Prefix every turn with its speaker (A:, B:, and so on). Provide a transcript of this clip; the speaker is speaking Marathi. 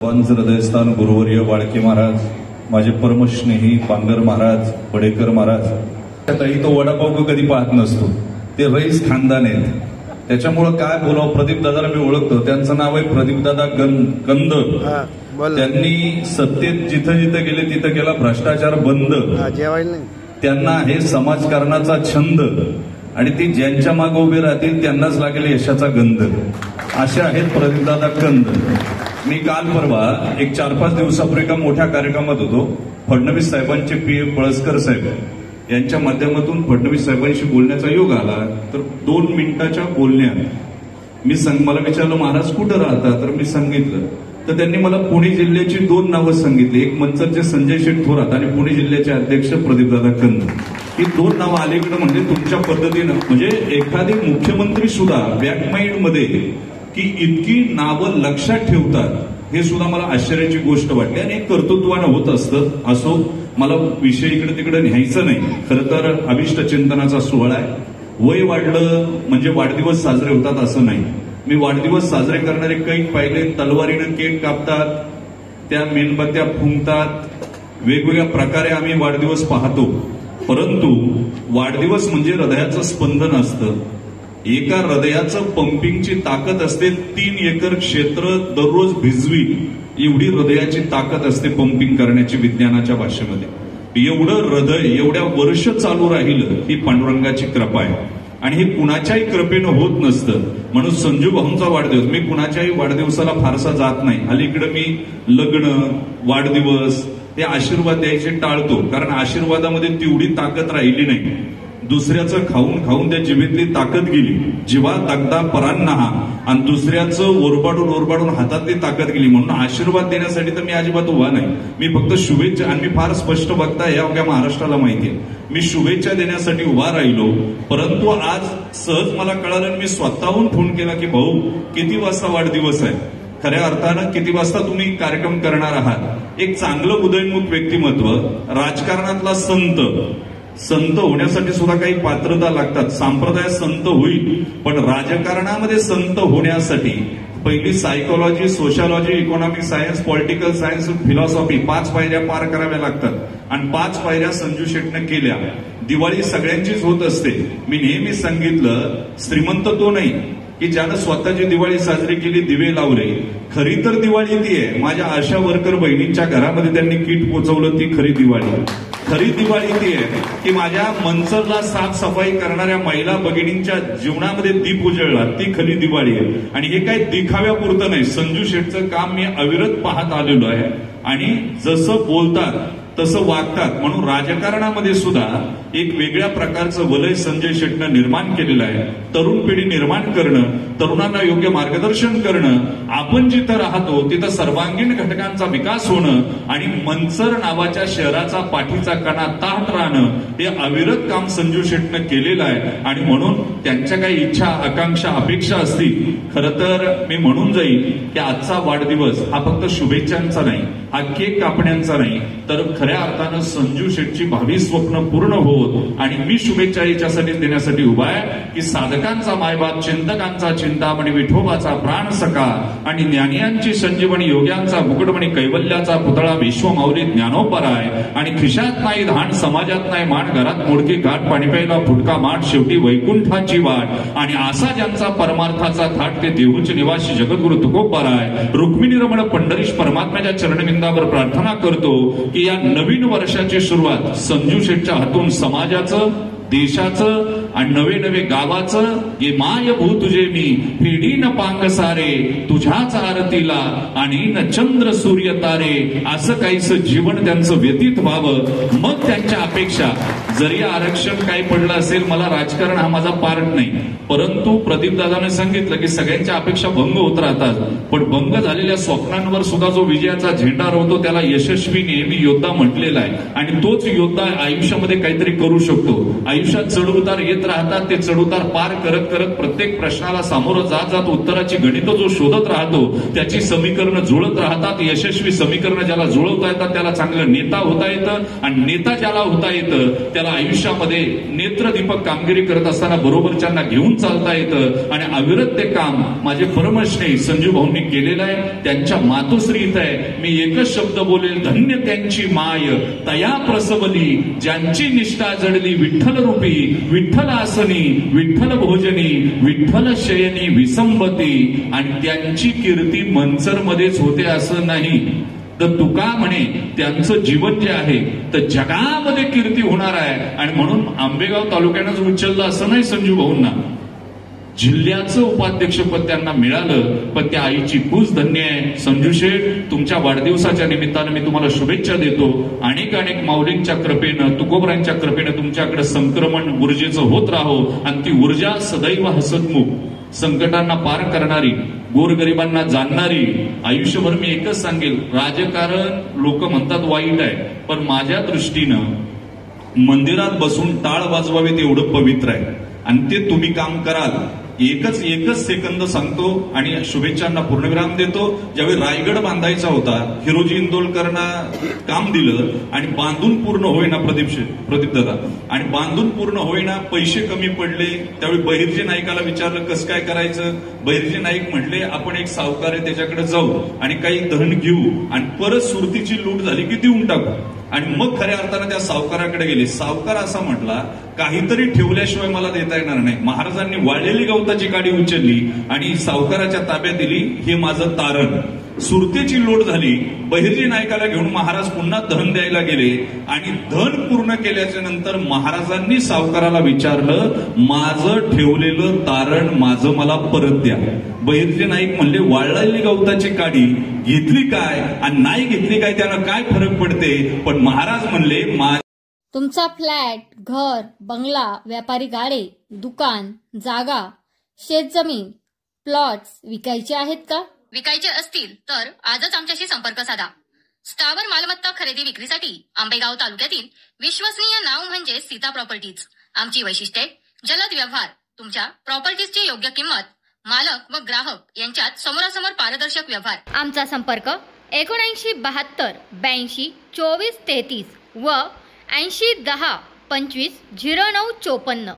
A: हृदयस्थान गुरुवर्य वाळके महाराज, माझे परमस्नेही बांगर महाराज, पडेकर महाराज. तो वडापाव कधी पाहत नसतो, ते रईस खानदान आहेत. त्याच्यामुळं काय बोलावं, प्रदीप दादाला मी ओळखतो, त्यांचं नाव आहे प्रदीप दादा कंद. त्यांनी सत्तेत जिथं जिथं गेले तिथं केला भ्रष्टाचार बंद. त्यांना हे समाजकारणाचा छंद आणि ती ज्यांच्या मागे उभे राहतील त्यांनाच लागेल यशाचा गंध. असे आहेत प्रदीप दादा कंद. मी काल परवा एक 4-5 दिवसापूर्वी एका मोठ्या कार्यक्रमात होतो. फडणवीस साहेबांचे पीए पळसकर साहेब यांच्या माध्यमातून फडणवीस साहेबांशी बोलण्याचा योग आला. तर 2 मिनिटाच्या बोलण्यात मला विचारलं, महाराज कुठं राहता? तर मी सांगितलं. तर त्यांनी मला पुणे जिल्ह्याची 2 नावं सांगितली. एक मंचरचे संजय शेठ थोरात आणि पुणे जिल्ह्याचे अध्यक्ष प्रदीपदादा कंद. ही 2 नावं अलीकडे म्हणजे तुमच्या पद्धतीनं, म्हणजे एखादे मुख्यमंत्री सुद्धा बॅकमाइंड मध्ये की इतकी नावं लक्षात ठेवतात, हे सुद्धा मला आश्चर्याची गोष्ट वाटली. आणि एक कर्तृत्वानं होत असतं. असो, मला विषय इकडे तिकडे न्यायचं नाही. खरं तर अभिष्ट चिंतनाचा सोहळा आहे. वय वाढलं म्हणजे वाढदिवस साजरे होतात असं नाही. मी वाढदिवस साजरे करणारे कैक पाहिले. तलवारीनं केक कापतात, त्या मेणबत्त्या फुंकतात, वेगवेगळ्या प्रकारे आम्ही वाढदिवस पाहतो. परंतु वाढदिवस म्हणजे हृदयाचं स्पंदन असतं. एका हृदयाचं पंपिंगची ताकद असते. 3 एकर क्षेत्र दररोज भिजवी एवढी हृदयाची ताकद असते पंपिंग करण्याची विज्ञानाच्या भाषेमध्ये. एवढं हृदय एवढ्या वर्ष चालू राहिलं ही पांडुरंगाची कृपा आहे. आणि हे कुणाच्याही कृपेनं होत नसतं. म्हणून संजू भाऊंचा वाढदिवस, मी कुणाच्याही वाढदिवसाला फारसा जात नाही. अलीकडे मी लग्न, वाढदिवस हे आशीर्वाद द्यायचे टाळतो. कारण आशीर्वादामध्ये तेवढी ताकद राहिली नाही. दुसऱ्याचं खाऊन खाऊन त्या जिभेतली ताकद गेली. जीवा दगदा परांनाहा, आणि दुसऱ्याचं ओरबाडून ओरबाडून हातातली ताकद गेली. म्हणून आशीर्वाद देण्यासाठी तर मी अजिबात उभा नाही. मी फक्त शुभेच्छा, आणि मी फार स्पष्ट बघता या अवघ्या महाराष्ट्राला माहिती आहे, मी शुभेच्छा देण्यासाठी उभा राहिलो. परंतु आज सहज मला कळालं, मी स्वतःहून फोन केला की भाऊ किती वाजता वाढदिवस आहे. खऱ्या अर्थानं किती वाजता तुम्ही कार्यक्रम करणार आहात. एक चांगलं उदयनमुख व्यक्तिमत्व, राजकारणातला संत होण्यासाठी सुद्धा काही पात्रता लागतात. संप्रदाय संत होईल, पण राजकारणामध्ये संत होण्यासाठी पहिली psychology, sociology, economic science, political science, philosophy 5 पायऱ्या पार कराव्या लागतात. आणि 5 पायऱ्या संजू शेटने केल्या. दिवाळी सगळ्यांचीच होत असते. मी नेहमी सांगितलं, श्रीमंत तो नाही की ज्यानं स्वतःची दिवाळी साजरी केली, दिवे लावले. खरी तर दिवाळी ती आहे, माझ्या आशा वर्कर बहिणींच्या घरामध्ये त्यांनी किट पोचवलं, ती खरी दिवाळी. खरी दिवाळी ती आहे की माझ्या मंचरला साफसफाई करणाऱ्या महिला भगिनींच्या जीवनामध्ये दीप उजळला, ती खरी दिवाळी आहे. आणि हे काही दिखाव्यापुरतं नाही. संजू शेठचं काम मी अविरत पाहत आलेलो आहे. आणि जसं बोलतात तसं वागतात. म्हणून राजकारणामध्ये सुद्धा एक वेगळ्या प्रकारचं वलय संजय शेटनं निर्माण केलेलं आहे. तरुण पिढी निर्माण करणं, तरुणांना योग्य मार्गदर्शन करणं, आपण जिथं राहतो तिथं सर्वांगीण घटकांचा विकास होणं आणि मंचर नावाच्या शहराचा पाठीचा कणा ताठ राहणं, हे अविरत काम संजू शेटनं केलेलं आहे. आणि म्हणून त्यांच्या काही इच्छा, आकांक्षा, अपेक्षा असतील, खरं तर मी म्हणून जाईल की आजचा वाढदिवस हा फक्त शुभेच्छांचा नाही, हा केक कापण्यांचा नाही, तर खऱ्या अर्थानं संजू शेटची भावी स्वप्न पूर्ण होत. आणि मी शुभेच्छा याच्यासाठी देण्यासाठी उभा आहे की साधकांचा मायबाप, चिंतकांचा चिंतामणी, विठोबाचा प्राण सखा आणि ज्ञानियांची संजीवनी, योग्यांचा मुकुटमणी, कैवल्याचा पुतळा, विश्वमाऊली ज्ञानोपराय. आणि खिशात नाही धान, समाजात नाही मान, घरात मोडकी गाठ, पाणी प्यायला फुटका माठ, शेवटी वैकुंठाची वाट. आणि असा ज्यांचा परमार्थाचा थाट, ते देहूचे निवासी जगद्गुरु तुकोबाराय. रुक्मिणी रमण पंढरीश परमात्म्याच्या चरणविंदावर प्रार्थना करतो की या नवीन वर्षाची सुरुवात संजू शेटच्या हातून समाजाचं, देशाचं आणि नवे नवे गावाचं ये मायभू तुझे मी फेडीन पांग सारे, तुझ्याच आरतीला आणि न चंद्र सूर्य तारे, असं काहीच जीवन त्यांचं व्यतीत व्हावं. मग त्यांच्या अपेक्षा, जरी आरक्षण काही पडलं असेल, मला राजकारण हा माझा पार्ट नाही, परंतु प्रदीप दादाने सांगितलं की सगळ्यांच्या अपेक्षा भंग होत राहतात, पण भंग झालेल्या स्वप्नांवर सुद्धा जो विजयाचा झेंडा रोवतो त्याला यशस्वी नेहमी योद्धा म्हटलेला आहे. आणि तोच योद्धा आयुष्यामध्ये काहीतरी करू शकतो.
B: आयुष्यात चढउतार येत राहतात. ते चढउतार पार करत करत प्रत्येक प्रश्नाला सामोरं जात जात उत्तराची गणित जो शोधत राहतो त्याची समीकरणं जुळत राहतात. यशस्वी समीकरणं ज्याला जुळवता येतात त्याला चांगलं नेता होता येतं, आणि नेता ज्याला होता येतं त्याला आयुष्यामध्ये नेत्रदीपक कामगिरी करत असताना बरोबरच्यांना घेऊन चालता येतं. आणि अविरत ते काम माझे परमस्नेही संजू भाऊंनी केलेलं आहे. त्यांच्या मातोश्री इथं आहे. मी एकच शब्द बोलेल, धन्य त्यांची माय तया प्रसवली, ज्यांची निष्ठा जडली विठ्ठल रूपी, विठ्ठल आसनी, विठ्ठल भोजनी, विठ्ठल शयनी विसंबती. आणि त्यांची कीर्ती मंचरमध्येच होते असं नाही, तर तुका म्हणे त्यांचं जीवन जे आहे तर जगामध्ये कीर्ती होणार आहे. आणि म्हणून आंबेगाव तालुक्यानंच उचललं असं नाही संजू भाऊंना, जिल्ह्याचं उपाध्यक्षपद त्यांना मिळालं. पण त्या आईची कूच धन्य आहे. संजू शेठ, तुमच्या वाढदिवसाच्या निमित्तानं मी तुम्हाला शुभेच्छा देतो. अनेक अनेक माऊलींच्या कृपेनं, तुकोबरांच्या कृपेनं तुमच्याकडे संक्रमण ऊर्जेचं होत राहो, आणि ती ऊर्जा सदैव हसतमुख, संकटांना पार करणारी, गोरगरिबांना जाणणारी. आयुष्यभर मी एकच सांगेल, राजकारण लोक म्हणतात वाईट आहे, पण माझ्या दृष्टीनं मंदिरात बसून टाळ वाजवावे तेवढं पवित्र आहे. आणि ते तुम्ही काम कराल. एकच सेकंद सांगतो आणि शुभेच्छांना पूर्णविराम देतो. ज्यावेळी रायगड बांधायचा होता, हिरोजी इंदोलकरांना काम दिलं आणि बांधून पूर्ण होईना, प्रदीप दादा, आणि बांधून पूर्ण होईना, पैसे कमी पडले. त्यावेळी बहिर्जी नाईकाला विचारलं कसं काय करायचं. बहिर्जी नाईक म्हटले आपण एक सावकार आहे त्याच्याकडे जाऊ आणि काही धन घेऊ आणि परत सुरतीची लूट झाली की देऊन टाकू. आणि मग खऱ्या अर्थानं त्या सावकाराकडे गेले. सावकार असा म्हटला, काहीतरी ठेवल्याशिवाय मला देता येणार नाही. महाराजांनी वाळलेली गवताची गाडी उचलली आणि सावकाराच्या ताब्यात दिली, हे माझं तारण. सुरतेची लोट झाली, बहिर्जी नायकाला घेऊन महाराज पुन्हा धन द्यायला गेले आणि धन पूर्ण केल्याच्या नंतर महाराजांनी सावकाराला विचारलं, माझं ठेवलेलं तारण माझं मला परत द्या. बहिर्जी नाईक म्हणले, वाळलेली गवताची काडी घेतली काय आणि नाही घेतली काय त्यानं काय फरक पडते. पण महाराज म्हणले,
C: तुमचा फ्लॅट, घर, बंगला, व्यापारी गाडे, दुकान, जागा, शेतजमीन, प्लॉट्स विकायचे आहेत का?
D: विकायचे असतील तर आजच आमच्याशी संपर्क साधा. स्थावर मालमत्ता खरेदी विक्रीसाठी आंबेगाव तालुक्यातील विश्वसनीय नाव म्हणजे सीता प्रॉपर्टीज. आमची वैशिष्ट्ये: जलद व्यवहार, तुमच्या प्रॉपर्टीजची योग्य किंमत, मालक व ग्राहक यांच्यात समोरासमोर पारदर्शक व्यवहार.
C: आमचा संपर्क 7972 82 24 33 व 80 10 25 09 54.